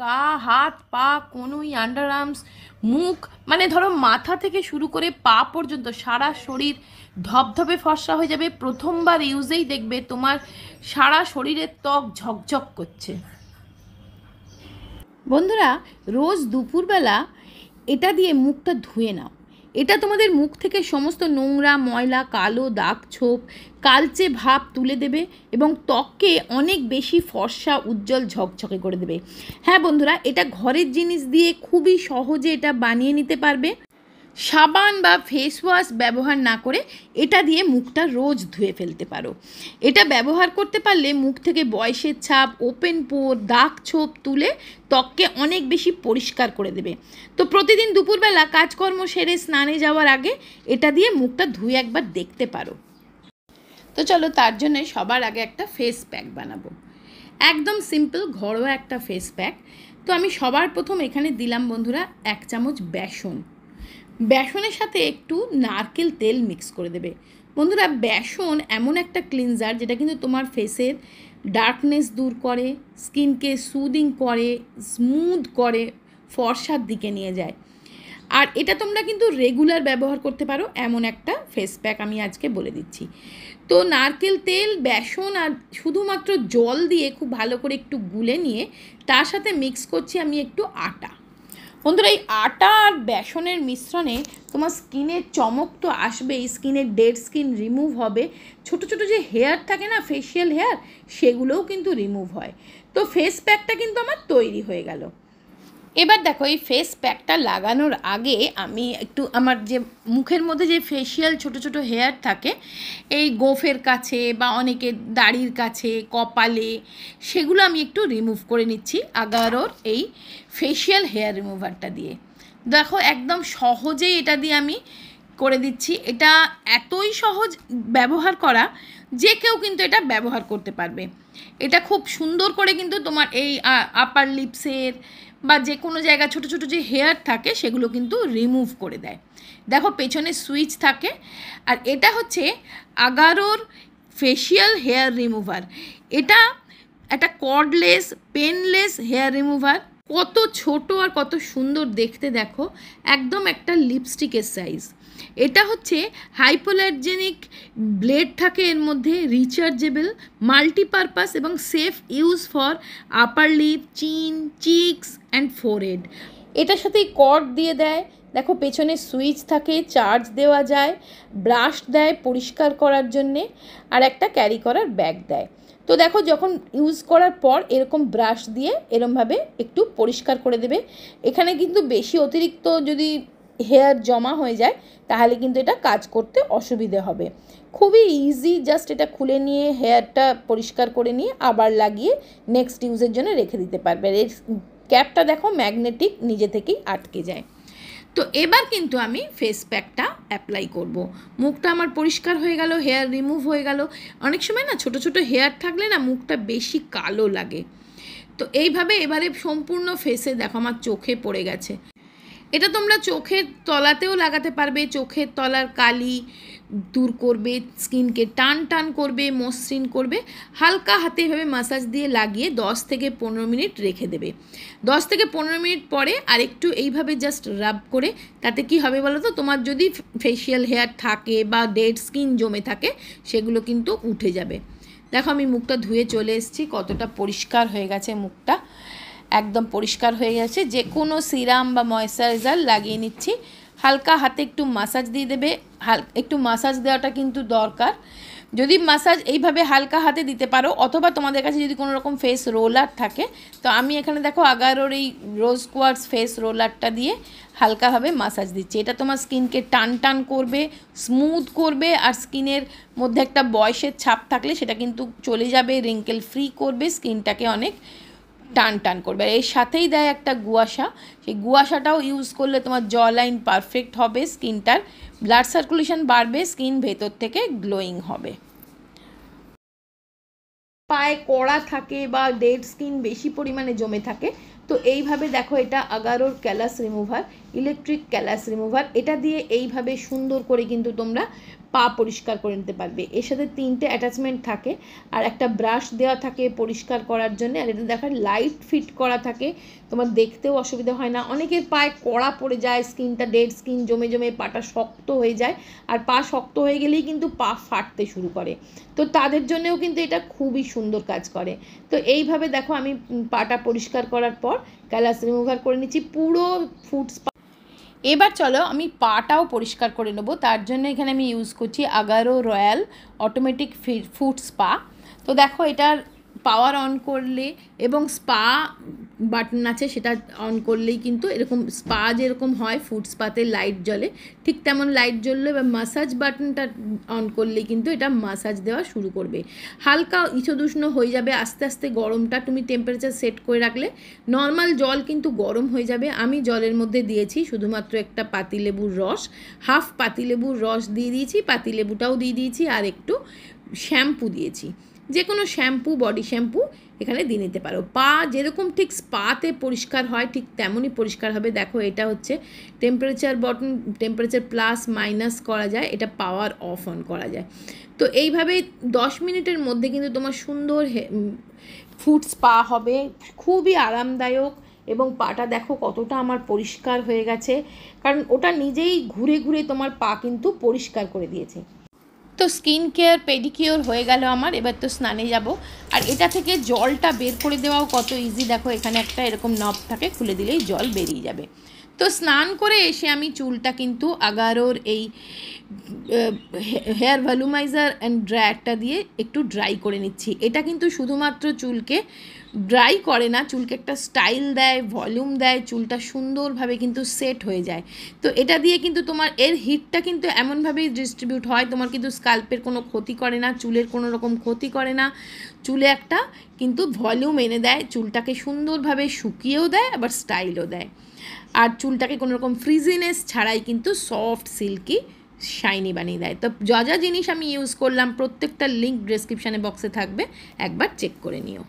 গা, হাত, পা, কনুই, আন্ডার আর্মস, মুখ, মানে ধরো মাথা থেকে শুরু করে পা পর্যন্ত সারা শরীর ধবধবে ফর্সা হয়ে যাবে। প্রথমবার ইউজেই দেখবে তোমার সারা শরীরের ত্বক ঝকঝক করছে। বন্ধুরা, রোজ দুপুরবেলা এটা দিয়ে মুখটা ধুয়ে নাও। এটা তোমাদের মুখ থেকে সমস্ত নোংরা, ময়লা, কালো দাগ, ছোপ, কালচে ভাব তুলে দেবে এবং ত্বককে অনেক বেশি ফর্সা, উজ্জ্বল, ঝকঝকে করে দেবে। হ্যাঁ বন্ধুরা, এটা ঘরের জিনিস দিয়ে খুবই সহজে এটা বানিয়ে নিতে পারবে। সাবান বা ফেস ওয়াশ ব্যবহার না করে এটা দিয়ে মুখটা রোজ ধুয়ে ফেলতে পারো। এটা ব্যবহার করতে পারলে মুখ থেকে বয়সের ছাপ, ওপেন পোর, দাগ ছোপ তুলে ত্বককে অনেক বেশি পরিষ্কার করে দেবে। তো প্রতিদিন দুপুরবেলা কাজকর্ম সেরে স্নানে যাওয়ার আগে এটা দিয়ে মুখটা ধুয়ে একবার দেখতে পারো। তো চলো, তার জন্য সবার আগে একটা ফেস প্যাক বানাবো। একদম সিম্পল ঘরোয়া একটা ফেস প্যাক। তো আমি সবার প্রথম এখানে দিলাম বন্ধুরা 1 চামচ বেসন। বেসনের সাথে একটু নারকেল তেল মিক্স করে দেবে। বন্ধুরা, বেসন এমন একটা ক্লিনজার যেটা কিন্তু তোমার ফেসের ডার্কনেস দূর করে, স্কিনকে সুদিং করে, স্মুথ করে, ফর্সার দিকে নিয়ে যায়। আর এটা তোমরা কিন্তু রেগুলার ব্যবহার করতে পারো, এমন একটা ফেস প্যাক আমি আজকে বলে দিচ্ছি। তো নারকেল তেল, বেসন আর শুধুমাত্র জল দিয়ে খুব ভালো করে একটু গুলে নিয়ে তার সাথে মিক্স করছি আমি একটু আটা। বন্ধুরা, এই আটা আর বেসনের মিশ্রণে তোমার স্কিনের চমক তো আসবেই, স্কিনের ডেড স্কিন রিমুভ হবে, ছোট ছোট যে হেয়ার থাকে না, ফেশিয়াল হেয়ার, সেগুলোও কিন্তু রিমুভ হয়। তো ফেস প্যাকটা কিন্তু আমার তৈরি হয়ে গেল। এবার দেখো, এই ফেস প্যাকটা লাগানোর আগে আমি একটু আমার যে মুখের মধ্যে যে ফেশিয়াল ছোট ছোট হেয়ার থাকে, এই গোফের কাছে বা অনেকের দাড়ির কাছে, কপালে, সেগুলো আমি একটু রিমুভ করে নিচ্ছি আগারোর এই ফেশিয়াল হেয়ার রিমুভারটা দিয়ে। দেখো, একদম সহজেই এটা দিয়ে আমি করে দিচ্ছি। এটা এতই সহজ ব্যবহার করা, যে কেউ কিন্তু এটা ব্যবহার করতে পারবে। এটা খুব সুন্দর করে কিন্তু তোমার এই আপার লিপসের বা যে কোনো জায়গা ছোট ছোট যে হেয়ার থাকে সেগুলো কিন্তু রিমুভ করে দেয়। দেখো, পেছনে সুইচ থাকে। আর এটা হচ্ছে আগারোর ফেশিয়াল হেয়ার রিমুভার। এটা একটা কর্ডলেস, পেনলেস হেয়ার রিমুভার। কত ছোট আর কত সুন্দর দেখতে দেখো, একদম একটা লিপস্টিকের সাইজ। এটা হচ্ছে হাইপোঅ্যালার্জেনিক ব্লেড থাকে এর মধ্যে, রিচার্জেবল, মাল্টিপারপাস এবং safe use for upper lip, chin, cheeks and forehead. এটার সাথে কর্ড দিয়ে দেয়। দেখো, পেছনে সুইচ থাকে, চার্জ দেওয়া যায়, ব্রাশ দেয় পরিষ্কার করার জন্যে, আর একটা ক্যারি করার ব্যাগ দেয়। তো দেখো, যখন ইউজ করার পর এরকম ব্রাশ দিয়ে এরমভাবে একটু পরিষ্কার করে দেবে। এখানে কিন্তু বেশি অতিরিক্ত যদি হেয়ার জমা হয়ে যায় তাহলে কিন্তু এটা কাজ করতে অসুবিধে হবে। খুবই ইজি, জাস্ট এটা খুলে নিয়ে হেয়ারটা পরিষ্কার করে নিয়ে আবার লাগিয়ে নেক্সট ইউজের জন্য রেখে দিতে পারবে। এর ক্যাপটা দেখো ম্যাগনেটিক, নিজে থেকেই আটকে যায়। তো এবার কিন্তু আমি ফেস প্যাকটা অ্যাপ্লাই করব। মুখটা আমার পরিষ্কার হয়ে গেল, হেয়ার রিমুভ হয়ে গেল। অনেক সময় না ছোট ছোট হেয়ার থাকলে না মুখটা বেশি কালো লাগে। তো এইভাবে এবারে সম্পূর্ণ ফেসে দেখো আমার চোখে পড়ে গেছে। এটা তোমরা চোখের তলাতেও লাগাতে পারবে, চোখের তলার কালি দূর করবে, স্কিনকে টান টান করবে, মসৃণ করবে। হালকা হাতে এভাবে মাসাজ দিয়ে লাগিয়ে 10 থেকে 15 মিনিট রেখে দেবে। 10 থেকে 15 মিনিট পরে আরেকটু এইভাবে জাস্ট রাব করে, তাতে কি হবে বলো তো, তোমার যদি ফেশিয়াল হেয়ার থাকে বা ডেড স্কিন জমে থাকে সেগুলো কিন্তু উঠে যাবে। দেখো, আমি মুখটা ধুয়ে চলে এসেছি, কতটা পরিষ্কার হয়ে গেছে মুখটা, একদম পরিষ্কার হয়ে গেছে। যে কোনো সিরাম বা ময়েশ্চারাইজার লাগিয়ে নিচ্ছি। হালকা হাতে একটু মাসাজ দিয়ে দেবে। একটু মাসাজ দেওয়াটা কিন্তু দরকার। যদি মাসাজ এইভাবে হালকা হাতে দিতে পারো, অথবা তোমাদের কাছে যদি কোনো রকম ফেস রোলার থাকে, তো আমি এখানে দেখো আগারোর এই রোজ কোয়ার্টস ফেস রোলারটা দিয়ে হালকাভাবে মাসাজ দিচ্ছি। এটা তোমার স্কিনকে টান টান করবে, স্মুথ করবে, আর স্কিনের মধ্যে একটা বয়সের ছাপ থাকলে সেটা কিন্তু চলে যাবে, রিঙ্কেল ফ্রি করবে, স্কিনটাকে অনেক টান টান করবে। আর এর সাথেই দেয় একটা গুয়াশা, সেই গুয়াশাটাও ইউজ করলে তোমার জ লাইন পারফেক্ট হবে, স্কিনটার ব্লাড সার্কুলেশন বাড়বে, স্কিন ভেতর থেকে গ্লোয়িং হবে। পায়ে কড়া থাকে বা ডেড স্কিন বেশি পরিমাণে জমে থাকে, তো এইভাবে দেখো, এটা আগারোর callus remover, electric callus remover. এটা দিয়ে এইভাবে সুন্দর করে কিন্তু তোমরা পা পরিষ্কার করে নিতে পারবে। এর সাথে 3টে অ্যাটাচমেন্ট থাকে, আর একটা ব্রাশ দেওয়া থাকে পরিষ্কার করার জন্য, আর এটা দেখার লাইট ফিট করা থাকে, তোমার দেখতেও অসুবিধা হয় না। অনেকের পায়ে কড়া পড়ে যায়, স্কিনটা ডেড স্কিন জমে জমে পাটা শক্ত হয়ে যায়, আর পা শক্ত হয়ে গেলেই কিন্তু পা ফাটতে শুরু করে। তো তাদের জন্যও কিন্তু এটা খুবই সুন্দর কাজ করে। তো এইভাবে দেখো আমি পাটা পরিষ্কার করার পর ক্যালাস রিমুভার করে নিচ্ছি পুরো ফুট স্পা। এবার চলো আমি পাটাও পরিষ্কার করে নেবো। তার জন্য এখানে আমি ইউজ করছি Agaro royal automatic foot spa. তো দেখো, এটার পাওয়ার অন করলে এবং স্পা বাটন আছে, সেটা অন করলেই কিন্তু এরকম স্পা যেরকম হয় ফুট স্পাতে লাইট জ্বলে, ঠিক তেমন লাইট জ্বললো। এবার মাসাজ বাটনটা অন করলেই কিন্তু এটা মাসাজ দেওয়া শুরু করবে। হালকা ইসদুষ্ণ হয়ে যাবে, আস্তে আস্তে গরমটা তুমি টেম্পারেচার সেট করে রাখলে নর্মাল জল কিন্তু গরম হয়ে যাবে। আমি জলের মধ্যে দিয়েছি শুধুমাত্র একটা পাতিলেবুর রস, হাফ পাতিলেবুর রস দিয়ে দিয়েছি, পাতিলেবুটাও দিয়ে দিয়েছি, আর একটু শ্যাম্পু দিয়েছি। যে কোনো শ্যাম্পু, বডি শ্যাম্পু এখানে দিয়ে নিতে পারো। পা যেরকম ঠিক স্পাতে পরিষ্কার হয় ঠিক তেমনই পরিষ্কার হবে। দেখো, এটা হচ্ছে temperature button, temperature plus minus করা যায়, এটা পাওয়ার অফ অন করা যায়। তো এইভাবে 10 মিনিটের মধ্যে কিন্তু তোমার সুন্দর ফুট স্পা হবে, খুবই আরামদায়ক। এবং পাটা দেখো কতটা আমার পরিষ্কার হয়ে গেছে, কারণ ওটা নিজেই ঘুরে ঘুরে তোমার পা কিন্তু পরিষ্কার করে দিয়েছে। তো স্কিন কেয়ার পেডিকিওর হয়ে গেল আমার। এবার তো স্নানে যাব। আর এটা থেকে জলটা বের করে দেওয়াও কত ইজি। দেখো, এখানে একটা এরকম নব থাকে, খুলে দিলেই জল বেরিয়ে যাবে। তো স্নান করে এসে আমি চুলটা কিন্তু আগারোর এই হেয়ার ভলিউমাইজার অ্যান্ড ড্রায়ারটা দিয়ে একটু ড্রাই করে নিচ্ছি। এটা কিন্তু শুধুমাত্র চুলকে ড্রাই করে না, চুলকে একটা স্টাইল দেয়, ভলিউম দেয়, চুলটা সুন্দরভাবে কিন্তু সেট হয়ে যায়। তো এটা দিয়ে কিন্তু তোমার এর হিটটা কিন্তু এমনভাবেই ডিস্ট্রিবিউট হয়, তোমার কিন্তু স্কাল্পের কোনো ক্ষতি করে না, চুলের কোনো রকম ক্ষতি করে না, চুলে একটা কিন্তু ভলিউম এনে দেয়, চুলটাকে সুন্দরভাবে শুকিয়েও দেয়, আবার স্টাইলও দেয়। আর চুলটাকে কোনো রকম ফ্রিজিনেস ছাড়াই কিন্তু সফট সিল্কি শাইনি বানিয়ে দেয়। তো যা যা জিনিস আমি ইউজ করলাম প্রত্যেকটা লিঙ্ক ডেসক্রিপশানে বক্সে থাকবে, একবার চেক করে নিও।